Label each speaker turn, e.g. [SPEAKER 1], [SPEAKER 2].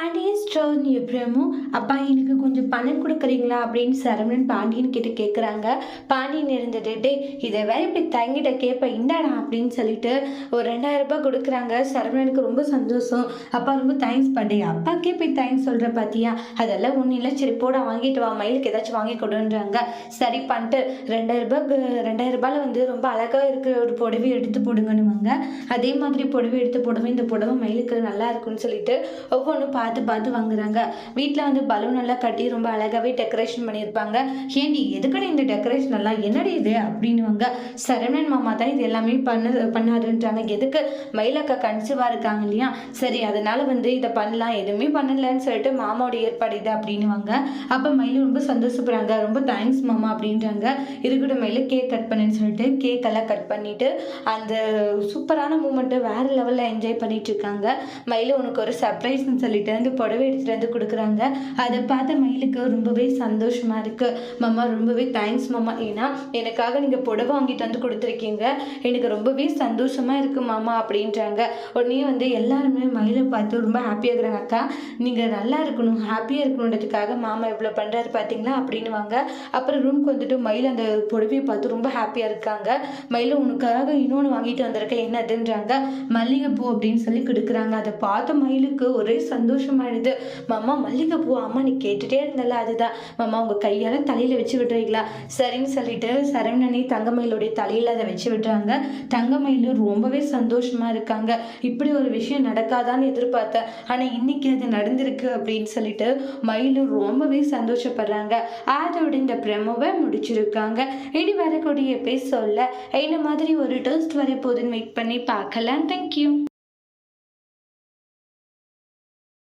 [SPEAKER 1] Pandian store Prabhu அப்பா எனக்கு கொஞ்சம் பணம் கொடுக்குறீங்களா அப்படின்னு சரவணன் பாண்டியன் கிட்ட கேட்குறாங்க. பாண்டியன் இருந்துட்டு டே இதை வேற இப்படி தங்கிட்ட கேட்ப இந்தாடா அப்படின்னு சொல்லிட்டு ஒரு 2000 ரூபாய் கொடுக்குறாங்க. சரவணனுக்கு ரொம்ப சந்தோஷம். அப்பா ரொம்ப தேங்க்ஸ் பாண்டி, அப்பாக்கே போய் தேங்க்ஸ் சொல்கிற பார்த்தியா, அதெல்லாம் ஒன்றும் இல்லை, சரி போட வாங்கிட்டு வா, மயிலுக்கு ஏதாச்சும் வாங்கி கொடுன்றாங்க. சரி பண்ணிட்டு 2000 ரூபாயில் வந்து ரொம்ப அழகாக இருக்கிற ஒரு புடவை எடுத்து போடுங்கன்னுவாங்க. அதே மாதிரி புடவை எடுத்து போடவே இந்த புடவை மயிலுக்கு நல்லா இருக்குன்னு சொல்லிட்டு ஒவ்வொன்றும் பார்த்து பார்த்து வாங்குறாங்க. வீட்டில் வந்து பலூன் எல்லாம் கட்டி ரொம்ப அழகாகவே டெக்கரேஷன் பண்ணியிருப்பாங்க. ஏண்டி எதுக்கடி இந்த டெக்கரேஷன் எல்லாம், என்னடி இது அப்படின்னுவாங்க. சரவணன் மாமா தான் இது எல்லாமே பண்ணாருன்றாங்க. எதுக்கு, மயிலக்கா கன்சீவாக இருக்காங்க இல்லையா, சரி அதனால வந்து இதை பண்ணலாம், எதுவுமே பண்ணலன்னு சொல்லிட்டு மாமாவோட ஏற்பாடு இது அப்படின்னுவாங்க. அப்போ மயில் ரொம்ப சந்தோஷப்படுறாங்க. ரொம்ப தேங்க்ஸ் மாமா அப்படின்றாங்க. இது கூட மயில கேக் கட் பண்ணுன்னு சொல்லிட்டு கேக் எல்லாம் கட் பண்ணிட்டு அந்த சூப்பரான மூமெண்ட்டை வேற லெவலில் என்ஜாய் பண்ணிட்டு இருக்காங்க. மயில் உனக்கு ஒரு சர்ப்ரைஸ்ன்னு சொல்லிட்டு வந்து புடவை எடுத்துகிட்டு வந்து கொடுக்குறாங்க. அதை பார்த்த மயிலுக்கு ரொம்பவே சந்தோஷமா இருக்கு. மாமா ரொம்பவே தேங்க்ஸ் மாமா, ஏன்னா எனக்காக நீங்கள் புடவை வாங்கிட்டு வந்து கொடுத்துருக்கீங்க, எனக்கு ரொம்பவே சந்தோஷமா இருக்கு மாமா அப்படின்றாங்க. உடனே வந்து எல்லாருமே மயிலை பார்த்து ரொம்ப ஹாப்பியாகிறாங்க. அக்கா நீங்கள் நல்லா இருக்கணும், ஹாப்பியாக இருக்கணுன்றதுக்காக மாமா எவ்வளோ பண்ணுறாரு பார்த்தீங்களா அப்படின்னுவாங்க. அப்புறம் ரூம்க்கு வந்துட்டு மயில் அந்த புடவையை பார்த்து ரொம்ப ஹாப்பியாக இருக்காங்க. மயில் உனக்காக இன்னொன்று வாங்கிட்டு வந்திருக்கேன், என்னதுன்றாங்க. மல்லிகைப்பூ அப்படின்னு சொல்லி கொடுக்குறாங்க. அதை பார்த்த மயிலுக்கு ஒரே சந்தோஷமாயிடுது. மாமா மல்லிகைப்பூ, அம்மா நீ கேட்டுட்டே இருந்தல அதுதான் மாமா, உங்கள் கையால் தலையில் வச்சு விடுறீங்களா, சரின்னு சொல்லிட்டு சரவணனி தங்கமயிலுடைய தலையில் அதை வச்சு விடுறாங்க. தங்கமயில் ரொம்பவே சந்தோஷமா இருக்காங்க. இப்படி ஒரு விஷயம் நடக்காதான்னு எதிர்பார்த்தேன், ஆனால் இன்னைக்கு அது நடந்திருக்கு அப்படின்னு சொல்லிட்டு மயில் ரொம்பவே சந்தோஷப்படுறாங்க. அதோட இந்த பிரமோவை முடிச்சிருக்காங்க. இனி வரக்கூடிய எபிசோட்ல என்ன மாதிரி ஒரு டெஸ்ட் வர போதுன்னு வெயிட் பண்ணி பார்க்கலாம். தேங்க்யூ.